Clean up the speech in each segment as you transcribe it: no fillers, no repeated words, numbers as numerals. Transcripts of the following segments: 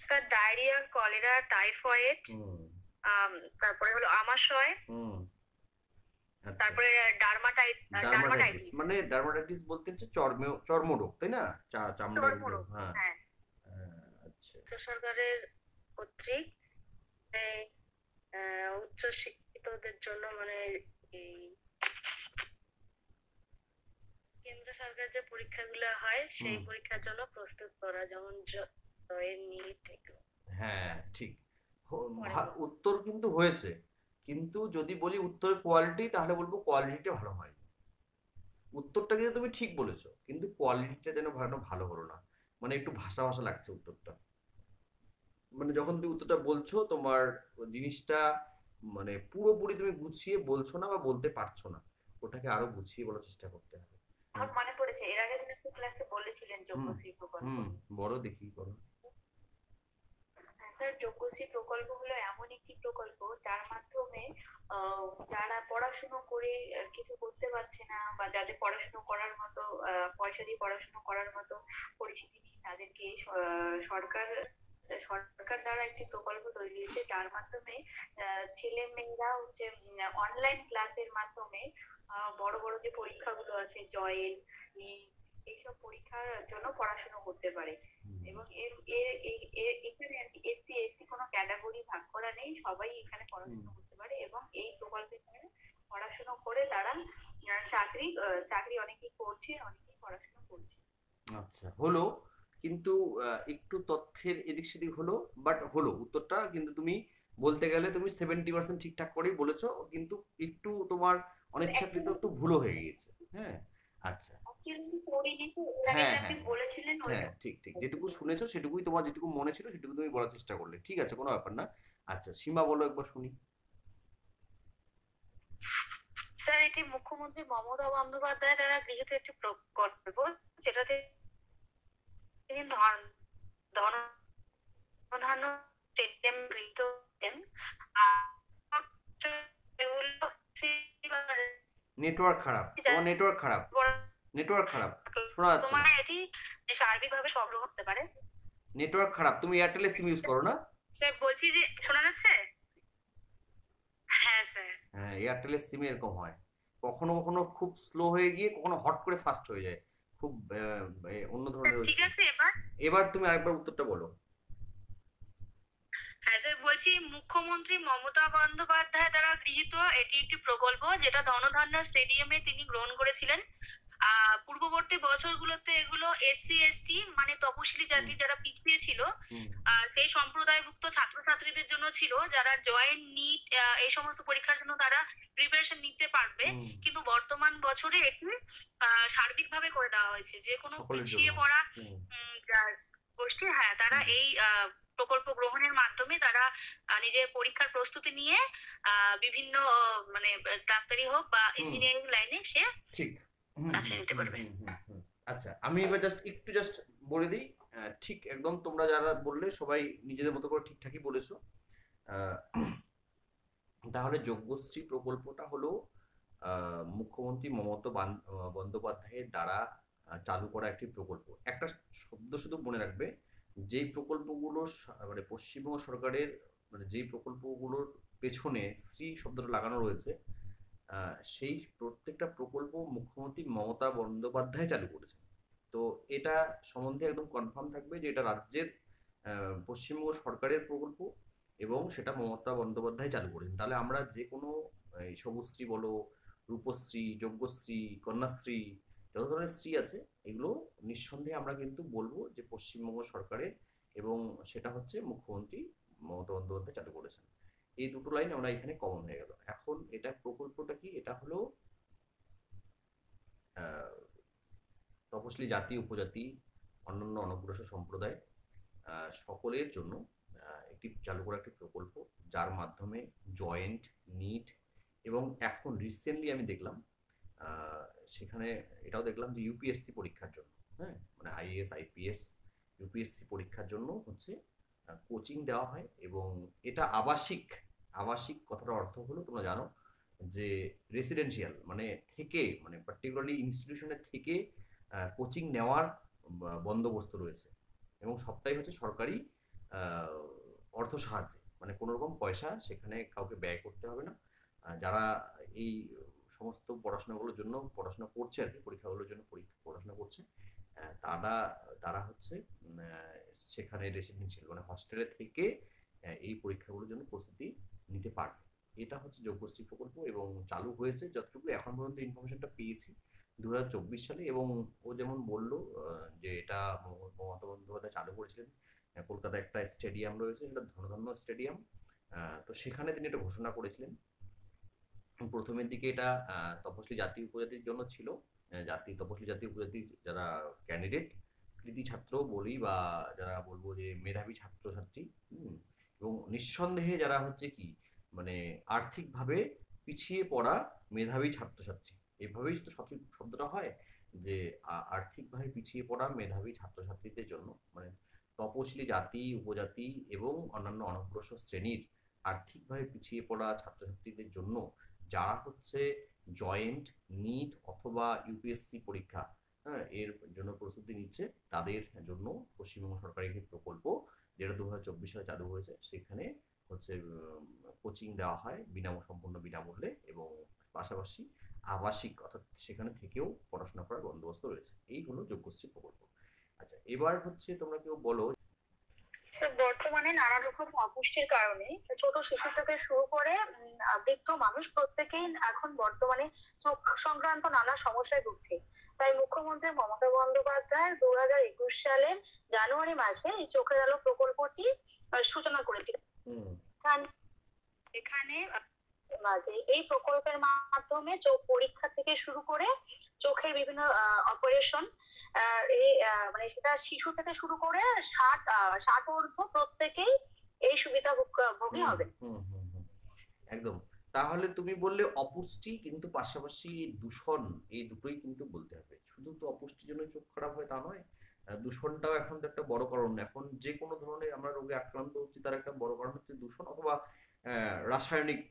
Sir diarrhoea, cholera, typhoid, তারপরে হলো আমাশয়, তারপরে ডার্মাটাইটিস। মানে ডার্মাটাইটিস বলতে হচ্ছে চর্মরোগ, তাই না? চামড়ার রোগ। হ্যাঁ। আচ্ছা, সরকারের কর্তৃক উচ্চ শিক্ষিতদের জন্য মানে এই কেন্দ্র সরকার যে পরীক্ষাগুলো হয় সেই পরীক্ষার জন্য প্রস্তুত করা, যেমন নিট। হ্যাঁ ঠিক, উত্তর কিন্তু হয়েছে, কিন্তু যদি বলি উত্তরের কোয়ালিটি তাহলে বলবো কোয়ালিটিটা ভালো হয়। উত্তরটা কিন্তু তুমি ঠিক বলেছো, কিন্তু কোয়ালিটিটা যেন ভালো হলো না, মানে একটু ভাষা ভাষা লাগছে উত্তরটা। মানে যখন তুমি উত্তরটা বলছো তোমার জিনিসটা মানে পুরোপুরি তুমি গুছিয়ে বলছো না বা বলতে পারছো না, ওটাকে আরো গুছিয়ে বলার চেষ্টা করতে হবে। আমার মনে পড়েছে এর আগে তুমি একটু ক্লাসে বলেছিলেন যোগ্যশ্রী প্রকল্প। বড় দেখি বলো। স্যার, যোগ্যশ্রী প্রকল্প হলো এমন একটি প্রকল্প যার মাধ্যমে যারা পড়াশুনো করে কিছু করতে পারছে না বা যাদের পড়াশুনো করার মতো পয়সা দিয়ে পড়াশুনো করার মতো পরিস্থিতি নেই, তাদেরকে সরকার সরকার দ্বারা একটি প্রকল্প তৈরি হয়েছে, যার মাধ্যমে ছেলে মেয়েরা হচ্ছে অনলাইন ক্লাসের মাধ্যমে বড় বড় যে পরীক্ষাগুলো আছে, জয়েল, এইসব পরীক্ষার জন্য পড়াশোনা করতে পারে। এবং এখানে এসসি এসটি কোনো ক্যাটাগরি ভাগ করা নেই, সবাই এখানে পড়াশোনা করতে পারে এবং এই প্রকল্পে পড়াশোনা করে তারা চাকরি অনেকেই করছে, অনেকেই পড়াশোনা করছে। আচ্ছা, হলো, কিন্তু একটু তথ্যের এদিক সেদিক হলো, বাট হলো উত্তরটা। কিন্তু তুমি বলতে গেলে তুমি 70% ঠিকঠাক করেই বলেছো, কিন্তু একটু তোমার অনিচ্ছাকৃত একটু ভুলও হয়ে গিয়েছে। হ্যাঁ, আচ্ছা, হ্যাঁ হ্যাঁ হ্যাঁ, ঠিক ঠিক, যেটুকু শুনেছো সেটুকুই, তোমার যেটুকু মনে ছিল সেটুকু তুমি বলার চেষ্টা করলে, ঠিক আছে, কোনো ব্যাপার না। আচ্ছা, সীমা বলো একবার শুনি। স্যার, এটি মুখ্যমন্ত্রী মমতা বন্দ্যোপাধ্যায় দ্বারা গৃহীত একটি প্রকল্প, যেটাতে তিনি ধনধান্য গৃহীত করেন। নেটওয়ার্ক খারাপ, তোমার নেটওয়ার্ক খারাপ, নেটওয়ার্ক খারাপ, শোনা যাচ্ছে না। এটি সার্বিকভাবে সব হতে পারে। নেটওয়ার্ক খারাপ, তুমি এয়ারটেলের সিম ইউজ করো না? স্যার, বলছি যে শোনা যাচ্ছে? হ্যাঁ স্যার। হ্যাঁ, এয়ারটেলের সিম এরকম হয়, কখনো কখনো খুব স্লো হয়ে গিয়ে কখনো হট করে ফাস্ট হয়ে যায়, খুব অন্য ধরনের। ঠিক আছে, এবার এবার তুমি আরেকবার উত্তরটা বলো। হ্যাঁ স্যার, বলছি মুখ্যমন্ত্রী মমতা বন্দ্যোপাধ্যায় দ্বারা গৃহীত এটি একটি প্রকল্প, যেটা ধনধান্য স্টেডিয়ামে তিনি গ্রহণ করেছিলেন। পূর্ববর্তী বছরগুলোতে এগুলো এসসি এসটি মানে তপশিলি জাতি যারা পিছিয়ে ছিল, সেই সম্প্রদায়ভুক্ত ছাত্রছাত্রীদের জন্য ছিল, যারা জয়েন্ট নিট এই সমস্ত পরীক্ষার জন্য তারা প্রিপারেশন নিতে পারবে। কিন্তু বর্তমান বছরে এটি সার্বিকভাবে করে দেওয়া হয়েছে, যে কোনো পিছিয়ে পড়া গোষ্ঠী, হ্যাঁ, তারা এই প্রকল্প গ্রহণের মাধ্যমে তারা নিজের পরীক্ষার প্রস্তুতি নিয়ে বিভিন্ন মানে ডাক্তারি হোক বা ইঞ্জিনিয়ারিং লাইনে সে ঠিক নিতে পারবে। আচ্ছা, আমি এবার জাস্ট বলে দিই, ঠিক একদম তোমরা যারা বললে সবাই নিজেদের মতো করে ঠিকঠাকই বলেছো। তাহলে যোগ্যশ্রী প্রকল্পটা হলো মুখ্যমন্ত্রী মমতা বন্দ্যোপাধ্যায়ের দ্বারা চালু করা একটি প্রকল্প। একটা শব্দ শুধু মনে রাখবে, যেই প্রকল্পগুলো মানে পশ্চিমবঙ্গ সরকারের, মানে যেই প্রকল্পগুলোর পেছনে শ্রী শব্দটা লাগানো রয়েছে, সেই প্রত্যেকটা প্রকল্প মুখ্যমন্ত্রী মমতা বন্দ্যোপাধ্যায় চালু করেছেন। তো এটা সম্বন্ধে একদম কনফার্ম থাকবে যে এটা রাজ্যের পশ্চিমবঙ্গ সরকারের প্রকল্প এবং সেটা মমতা বন্দ্যোপাধ্যায় চালু করেছেন। তাহলে আমরা যে কোনো সবুজশ্রী বলো, রূপশ্রী, যজ্ঞশ্রী, কন্যাশ্রী, যত ধরনের শ্রী আছে, এগুলো নিঃসন্দেহে আমরা কিন্তু বলবো যে পশ্চিমবঙ্গ সরকারের, এবং সেটা হচ্ছে মুখ্যমন্ত্রী মমতা বন্দ্যোপাধ্যায় চালু করেছেন। এই দুটো লাইন আমরা এখানে কমন হয়ে গেল। এখন এটা প্রকল্পটা কি, এটা হলো তপশিলি জাতি, উপজাতি, অন্যান্য অনগ্রসর সম্প্রদায় সকলের জন্য একটি চালু করা একটি প্রকল্প, যার মাধ্যমে জয়েন্ট, নিট এবং এখন রিসেন্টলি আমি দেখলাম সেখানে এটাও দেখলাম যে ইউপিএসসি পরীক্ষার জন্য, হ্যাঁ, মানে আইএএস আইপিএস ইউপিএসসি পরীক্ষার জন্য হচ্ছে কোচিং দেওয়া হয়। এবং এটা আবাসিক, আবাসিক কথাটার অর্থ হলো তোমরা জানো যে রেসিডেন্সিয়াল, মানে থেকে, মানে পার্টিকুলারলি ইনস্টিটিউশনের থেকে কোচিং নেওয়ার বন্দোবস্ত রয়েছে, এবং সবটাই হচ্ছে সরকারি আহ, অর্থ সাহায্যে, মানে কোনো রকম পয়সা সেখানে কাউকে ব্যয় করতে হবে না। যারা এই সমস্ত পড়াশোনাগুলোর জন্য পড়াশোনা করছে আর কি, পরীক্ষাগুলোর জন্য পড়াশোনা করছে, তারা তারা হচ্ছে সেখানে রেসিডেন্সিয়াল মানে হস্টেলে থেকে এই পরীক্ষাগুলোর জন্য প্রস্তুতি নিতে পারবে। এটা হচ্ছে যোগ্যশ্রী প্রকল্প এবং চালু হয়েছে যতটুকু এখন পর্যন্ত ইনফরমেশনটা পেয়েছি 2024 সালে। এবং ও যেমন বললো যে এটা মমতা বন্দ্যোপাধ্যায় চালু করেছিলেন, কলকাতায় একটা স্টেডিয়াম রয়েছে, সেটা ধনধন্য স্টেডিয়াম। তো সেখানে তিনি এটা ঘোষণা করেছিলেন। প্রথমের দিকে এটা তপশিলি জাতি উপজাতির জন্য ছিল। জাতি তপশিলি জাতি উপজাতি যারা ক্যান্ডিডেট, কৃতি ছাত্র বলি বা যারা বলবো যে মেধাবী ছাত্রছাত্রী, এবং নিঃসন্দেহে যারা হচ্ছে কি মানে আর্থিকভাবে পিছিয়ে পড়া মেধাবী ছাত্রছাত্রী, এভাবেই তো সঠিক শব্দটা হয় যে আর্থিকভাবে পিছিয়ে পড়া মেধাবী ছাত্রছাত্রীদের জন্য, মানে তপশিলি জাতি উপজাতি এবং অন্যান্য অনগ্রসর শ্রেণীর আর্থিকভাবে পিছিয়ে পড়া ছাত্রছাত্রীদের জন্য যারা হচ্ছে জয়েন্ট, নিট অথবা ইউপিএসসি পরীক্ষা, হ্যাঁ, এর জন্য প্রস্তুতি নিচ্ছে, তাদের জন্য পশ্চিমবঙ্গ সরকারের একটি প্রকল্প যেটা 2024 সালে চালু হয়েছে। সেখানে হচ্ছে কোচিং দেওয়া হয় সম্পূর্ণ বিনামূল্যে, এবং পাশাপাশি আবাসিক অর্থাৎ সেখানে থেকেও পড়াশোনা করার বন্দোবস্ত রয়েছে। এই হলো যোগ্যশ্রী প্রকল্প। আচ্ছা, এবার হচ্ছে তোমরা কেউ বলো। বর্তমানে নানা রকম অপুষ্টির কারণে ছোট শিশু থেকে শুরু করে বৃদ্ধ মানুষ প্রত্যেকেই এখন বর্তমানে চোখ সংক্রান্ত নানা সমস্যায় ভুগছে। তাই মুখ্যমন্ত্রী মমতা বন্দ্যোপাধ্যায় 2021 সালে জানুয়ারি মাসে এই চোখের আলো প্রকল্পটি সূচনা করেছিলেন। এখানে এই প্রকল্পের মাধ্যমে চোখ পরীক্ষা থেকে শুরু করে চোখের বিভিন্ন অপারেশন, এই মানে সেটা শিশু থেকে শুরু করে 60 ঊর্ধ্ব প্রত্যেকেই এই সুবিধা ভোগী হবে। একদম। তাহলে তুমি বললে অপুষ্টি, কিন্তু পাশাপাশি দূষণ, এই দুটোই কিন্তু বলতে হবে। শুধু তো অপুষ্টির জন্য চোখ খারাপ হয় তা নয়, দূষণটাও এখন তো একটা বড় কারণ। এখন যে কোনো ধরনের আমরা রোগে আক্রান্ত হচ্ছি তার একটা বড় কারণ হচ্ছে দূষণ অথবা রাসায়নিক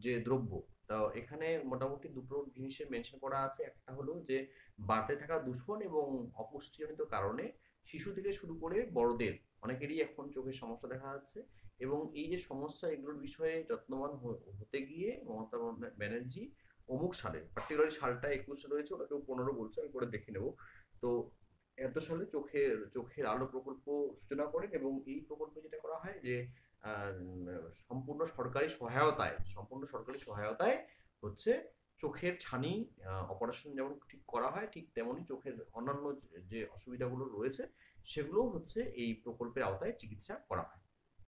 যে দ্রব্য। তো এখানে মোটামুটি দুটো জিনিসের মেনশন করা আছে। একটা হলো যে বাড়তে থাকা দূষণ এবং অপুষ্টিজনিত কারণে শিশু থেকে শুরু করে বড়দের অনেকেরই এখন চোখের সমস্যা দেখা যাচ্ছে। এবং এই যে সমস্যা, এগুলোর বিষয়ে যত্নবান হতে গিয়ে মমতা ব্যানার্জি অমুক সালে, পার্টিকুলারলি সালটা 21 রয়েছে, ওটা কেউ 15 বলছে, আমি করে দেখে নেব। তো এত সালে চোখের আলো প্রকল্প সূচনা করেন। এবং এই প্রকল্পে যেটা করা হয় যে সম্পূর্ণ সরকারি সহায়তায় হচ্ছে চোখের ছানি অপারেশন যেমন ঠিক করা হয়, ঠিক তেমনই চোখের অন্যান্য যে অসুবিধাগুলো রয়েছে সেগুলো হচ্ছে এই প্রকল্পের আওতায় চিকিৎসা করা হয়।